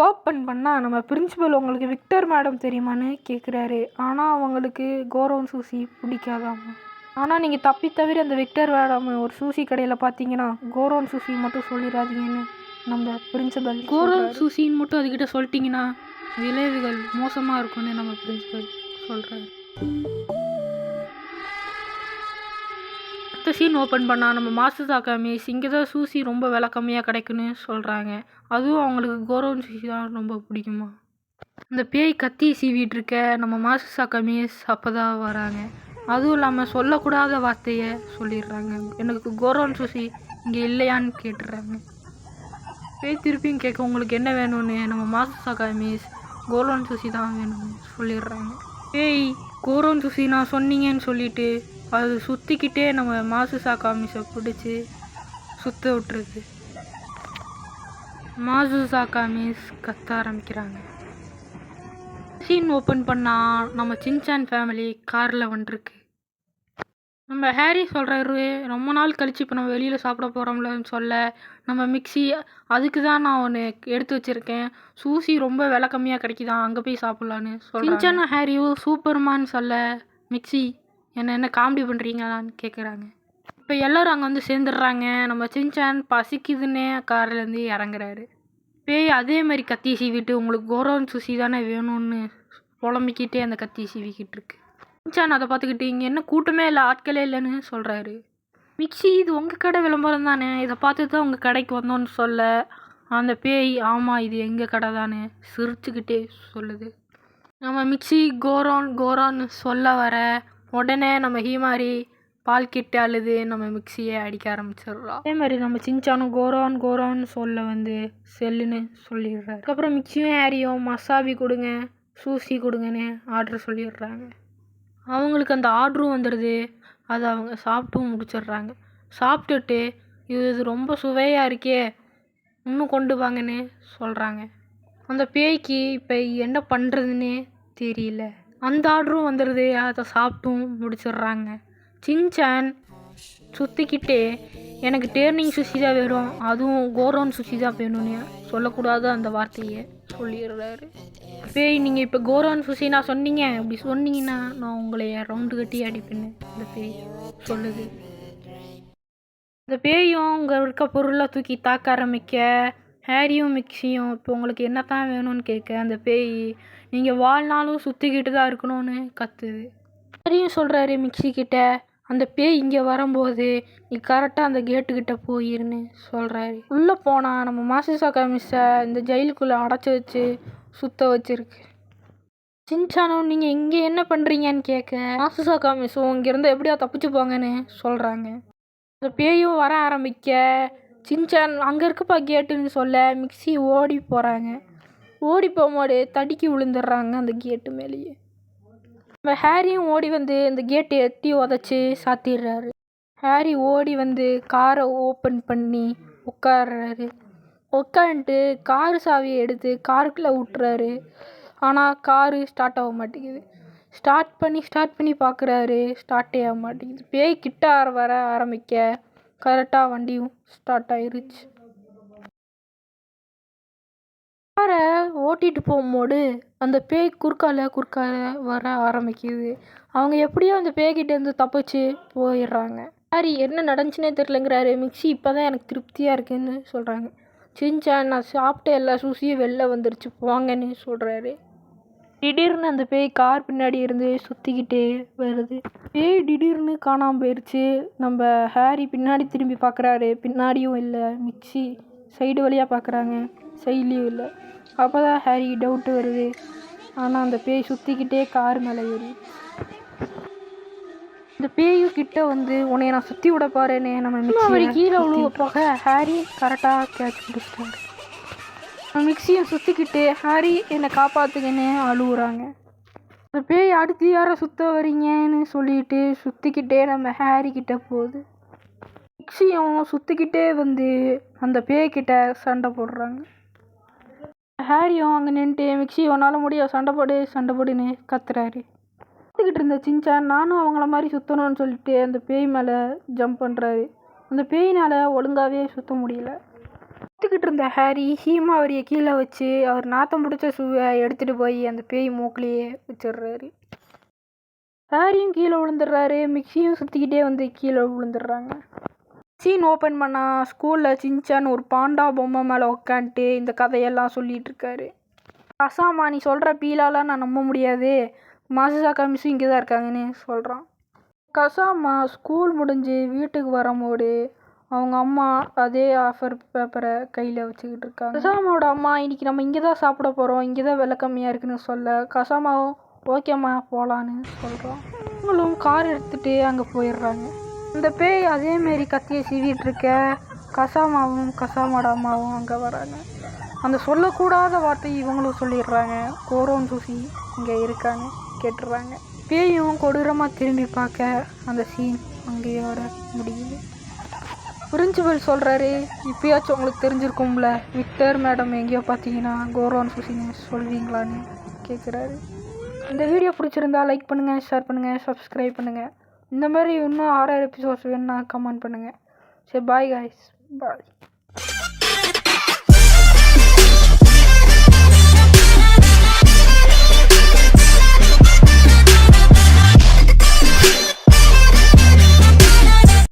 Open பண்ணால் நம்ம principal உங்களுக்கு விக்டர் மேடம் தெரியுமான்னு கேட்குறாரு. ஆனால் அவங்களுக்கு கோரவுன் சூசி பிடிக்காதாமா. ஆனால் நீங்கள் தப்பி தவிர அந்த விக்டர் மேடம் ஒரு சூசி கடையில் பார்த்தீங்கன்னா கோரவுன் சூசி மட்டும் சொல்லிடாதீங்கன்னு நம்ம பிரின்சிபல். கோரவுன் சூசின்னு மட்டும் அதுக்கிட்ட சொல்லிட்டிங்கன்னா விளைவுகள் மோசமாக இருக்கும்னு நம்ம பிரின்சிபல் சொல்கிறாரு. அடுத்த சீன் ஓப்பன் பண்ணால் நம்ம மாசுசாக்கா மிஸ் இங்கே தான் சூசி ரொம்ப விலை கம்மியாக கிடைக்குன்னு சொல்கிறாங்க. அதுவும் அவங்களுக்கு கோரவுன் சூசி தான் ரொம்ப பிடிக்குமா. அந்த பேய் கத்தி சீவிட்டு இருக்க நம்ம மாசுசாக்கா மிஸ் அப்போ தான் வராங்க. அதுவும் இல்லாமல் சொல்லக்கூடாத வார்த்தையை சொல்லிடுறாங்க. எனக்கு கோரவுன் சூசி இங்கே இல்லையான்னு கேட்டுடுறாங்க. பேய் திருப்பியும் கேட்க உங்களுக்கு என்ன வேணும்னு நம்ம மாசுசாக்கா மிஸ் கோரவுன் சூசி தான் வேணும்னு சொல்லிடுறாங்க. பேய் கோரவுன் சூசி நான் சொன்னீங்கன்னு சொல்லிட்டு அது சுற்றிக்கிட்டே நம்ம மாசுசாக்கா மிஸ்ஸை பிடிச்சி சுற்ற விட்டுருக்கு. மாசுசாக்கா மிஸ் கத்த ஆரம்பிக்கிறாங்க. சீன் ஓப்பன் பண்ணால் நம்ம சின்சான் ஃபேமிலி காரில் வந்துருக்கு. நம்ம ஹேரி சொல்கிறாரு ரொம்ப நாள் கழிச்சு இப்போ நம்ம வெளியில் சாப்பிட போகிறோம்லன்னு சொல்ல நம்ம மிக்ஸி அதுக்கு தான் நான் ஒன்று எடுத்து வச்சுருக்கேன். சூசி ரொம்ப விலை கம்மியாக கிடைக்குதான் அங்கே போய் சாப்பிட்லான்னு சொல்கிறேன். சின்சான் ஹேரியும் சூப்பர்மான்னு சொல்ல மிக்ஸி என்ன காமெடி பண்ணுறீங்களான்னு கேட்குறாங்க. இப்போ எல்லோரும் அங்கே வந்து சேர்ந்துடுறாங்க. நம்ம சின்சான் பசிக்குதுன்னே கார்லேருந்து இறங்குறாரு. பேய் அதே மாதிரி கத்தி சீவிட்டு உங்களுக்கு கோரவுன் சூசி தானே வேணும்னு புலம்பிக்கிட்டே அந்த கத்தி சீவிக்கிட்டு இருக்கு. சின்சான் அதை பார்த்துக்கிட்டு இங்கே என்ன கூட்டமே இல்லை ஆட்களே இல்லைன்னு சொல்கிறாரு. மிக்ஸி இது உங்கள் கடை விளம்பரம் தானே, இதை பார்த்து தான் உங்கள் கடைக்கு வந்தோன்னு சொல்ல அந்த பேய் ஆமாம் இது எங்கள் கடை தானே சிரிச்சுக்கிட்டே சொல்லுது. நம்ம மிக்ஸி கோரான்னு சொல்ல வர உடனே நம்ம ஹீமாரி பால் கிட்ட அழுது நம்ம மிக்ஸியை அடிக்க ஆரம்பிச்சிடுறோம். அதே மாதிரி நம்ம சின்சானும் கோரான்னு சொல்ல வந்து செல்லுன்னு சொல்லிடுறாரு. அதுக்கப்புறம் மிக்ஸியும் ஹேரியும் மசாபி கொடுங்க சூசி கொடுங்கன்னு ஆர்டர் சொல்லிடுறாங்க. அவங்களுக்கு அந்த ஆர்டரும் வந்துடுது. அதை அவங்க சாப்பிட்டும் முடிச்சிடுறாங்க. சாப்பிட்டுட்டு இது ரொம்ப சுவையாக இருக்கே இன்னும் கொண்டு வாங்கன்னு சொல்கிறாங்க. அந்த பேய்க்கு இப்போ என்ன பண்ணுறதுன்னே தெரியல. அந்த ஆர்டரும் வந்துடுது. அதை சாப்பிட்டும் முடிச்சிடுறாங்க. சின்சான் சுற்றிக்கிட்டே எனக்கு டேர்னிங் சுஷி தான் வேணும் அதுவும் கோரவுன் சுஷி தான் வேணும்னு சொல்லக்கூடாது அந்த வார்த்தையை சொல்லிடுறாரு. பேய் நீங்கள் இப்போ கோரவுன் சுஷி நான் சொன்னீங்க அப்படி சொன்னீங்கன்னா நான் உங்களை ரவுண்டு கட்டி அடிப்பேன்னு அந்த பேய் சொல்லுது. இந்த பேயும் அங்கே இருக்க பொருளை தூக்கி தாக்க ஆரம்பிக்க ஹேரியும் மிக்ஸியும் இப்போ உங்களுக்கு என்ன தான் வேணும்னு கேட்க அந்த பேய் நீங்கள் வாழ்நாளும் சுற்றிக்கிட்டு தான் இருக்கணும்னு கத்துது. ஹேரியும் சொல்கிறாரு மிக்ஸி கிட்ட அந்த பேய் இங்கே வரும்போது நீ கரெக்டாக அந்த கேட்டுக்கிட்ட போயிருன்னு சொல்கிறாரு. உள்ளே போனால் நம்ம மாசுசாக்கா மிஸ்ஸை இந்த ஜெயிலுக்குள்ளே அடைச்சி வச்சு சுற்ற வச்சுருக்கு. சின்சானும் நீங்கள் இங்கே என்ன பண்ணுறீங்கன்னு கேட்க மாசுசாக்கா மிஸ்ஸும் இங்கேருந்து எப்படியா தப்பிச்சு போங்கன்னு சொல்கிறாங்க. அந்த பேயும் வர ஆரம்பிக்க சின்சான் அங்கே இருக்கப்பா கேட்டுன்னு சொல்ல மிக்ஸி ஓடி போகிறாங்க. ஓடி போகும்போது தடுக்கி விழுந்துடுறாங்க அந்த கேட்டு மேலேயே. நம்ம ஹேரியும் ஓடி வந்து இந்த கேட்டை எட்டி உதச்சி சாத்திடுறாரு. ஹேரி ஓடி வந்து காரை ஓப்பன் பண்ணி உட்கார்றாரு. உட்காந்துட்டு காரு சாவியை எடுத்து காருக்குள்ளே விட்டுறாரு. ஆனால் காரு ஸ்டார்ட் ஆக மாட்டேங்குது. ஸ்டார்ட் பண்ணி பார்க்குறாரு. ஸ்டார்ட்டே ஆக மாட்டேங்குது. பேய் கிட்ட வர ஆரம்பிக்க கரெக்டாக வண்டியும் ஸ்டார்ட் ஆயிருச்சு. காரை ஓட்டிகிட்டு போகும்போது அந்த பேய் குறுக்கால வர ஆரம்பிக்குது. அவங்க எப்படியோ அந்த பேய்கிட்டேருந்து தப்பிச்சு போயிடுறாங்க. ஹேரி என்ன நடந்துச்சுன்னே தெரிலங்கிறாரு. மிக்ஸி இப்போ தான் எனக்கு திருப்தியாக இருக்குன்னு சொல்கிறாங்க. சின்சான் நான் சாப்பிட்ட எல்லா சூசியும் வெளில வந்துருச்சு போங்கன்னு சொல்கிறாரு. திடீர்னு அந்த பேய் கார் பின்னாடி இருந்து சுற்றிக்கிட்டே வருது. பேய் திடீர்னு காணாமல் போயிடுச்சு. நம்ம ஹேரி பின்னாடி திரும்பி பார்க்குறாரு. பின்னாடியும் இல்லை. மிக்ஸி சைடு வழியாக பார்க்குறாங்க. சைட்லேயும் இல்லை. அப்போ தான் ஹேரி டவுட்டு வருது. ஆனால் அந்த பேய் சுற்றிக்கிட்டே கார் மேலே ஏறி இந்த பேயும் கிட்ட வந்து உன்னை நான் சுற்றி விட பாருன்னு நம்ம மிக்ஸி கீழே விழுவ போக ஹேரி கரெக்டாக கேட்ச் பிடிச்சிட்டாரு. மிக்ஸியை சுற்றிக்கிட்டு ஹேரி என்னை காப்பாற்றுங்கன்னு அழுகுறாங்க. அந்த பேய் அடுத்து யாரை சுற்ற வரீங்கன்னு சொல்லிட்டு சுற்றிக்கிட்டே நம்ம ஹேரி கிட்ட போகுது. மிக்ஸியும் சுற்றிக்கிட்டே வந்து அந்த பேய்கிட்ட சண்டை போடுறாங்க. ஹேரியும் அங்கே நின்றுட்டு மிக்ஸி உன்னால் முடியும் சண்டை போடுன்னு கத்துறாரு. பார்த்துக்கிட்டு இருந்த சின்சான் நானும் அவங்கள மாதிரி சுற்றணும்னு சொல்லிட்டு அந்த பேய் மேலே ஜம்ப் பண்ணுறாரு. அந்த பேயினால் ஒழுங்காகவே சுற்ற முடியல. பார்த்துக்கிட்டு இருந்த ஹாரி ஹீமாவரியை கீழே வச்சு அவர் நாத்தம் பிடிச்ச ஷூவை எடுத்துகிட்டு போய் அந்த பேய் மூக்கிலேயே வச்சிடுறாரு. ஹாரியும் கீழே விழுந்துடுறாரு. மிக்சியும் சுற்றிக்கிட்டே வந்து கீழே விழுந்துடுறாங்க. சீன் ஓப்பன் பண்ணால் ஸ்கூலில் சின்சான் ஒரு பாண்டா பொம்மை மேலே உட்காந்துட்டு இந்த கதையெல்லாம் சொல்லிகிட்டு இருக்காரு. கசாமா, நீ சொல்கிற பீலாலாம் நான் நம்ப முடியாது, மாசுசாக்கா மிஸ்ஸும் இங்கே தான் இருக்காங்கன்னு சொல்கிறான். கசாமா ஸ்கூல் முடிஞ்சு வீட்டுக்கு வரும்போது அவங்க அம்மா அதே ஆஃபர் பேப்பரை கையில் வச்சுக்கிட்டு இருக்காங்க. கசாமாவோட அம்மா, இன்னைக்கு நம்ம இங்கே தான் சாப்பிட போகிறோம், இங்கே தான் விலை கம்மியாக இருக்குன்னு சொல்ல கசாமாவும் ஓகேம்மா போகலான்னு சொல்கிறோம். அவங்களும் கார் எடுத்துகிட்டு அங்கே போயிடுறாங்க. இந்த பேய் அதேமாரி கத்தியை சீவிட்டு இருக்க கசாமாவும் கசாமாவோட அம்மாவும் அங்கே வராங்க. அந்த சொல்லக்கூடாத வார்த்தை இவங்களும் சொல்லிடுறாங்க. கோரோன் சுசி இங்கே இருக்கான்னு கேட்டுடுறாங்க. பேயும் கொடூரமாக திரும்பி பார்க்க அந்த சீன் அங்கேயோட முடியுது. பிரின்சிபல் சொல்கிறாரு, இப்போயாச்சும் உங்களுக்கு தெரிஞ்சிருக்கும்ல, விக்டர் மேடம் எங்கேயோ பார்த்தீங்கன்னா கோரோன் சுசின்னு சொல்வீங்களான்னு கேட்குறாரு. இந்த வீடியோ பிடிச்சிருந்தா லைக் பண்ணுங்கள், ஷேர் பண்ணுங்கள், சப்ஸ்கிரைப் பண்ணுங்கள். இந்த மாதிரி இன்னும் 6 எபிசோட்ஸ் வேணுன்னா கமெண்ட் பண்ணுங்கள். சரி, பாய் காய்ஸ், பாய்.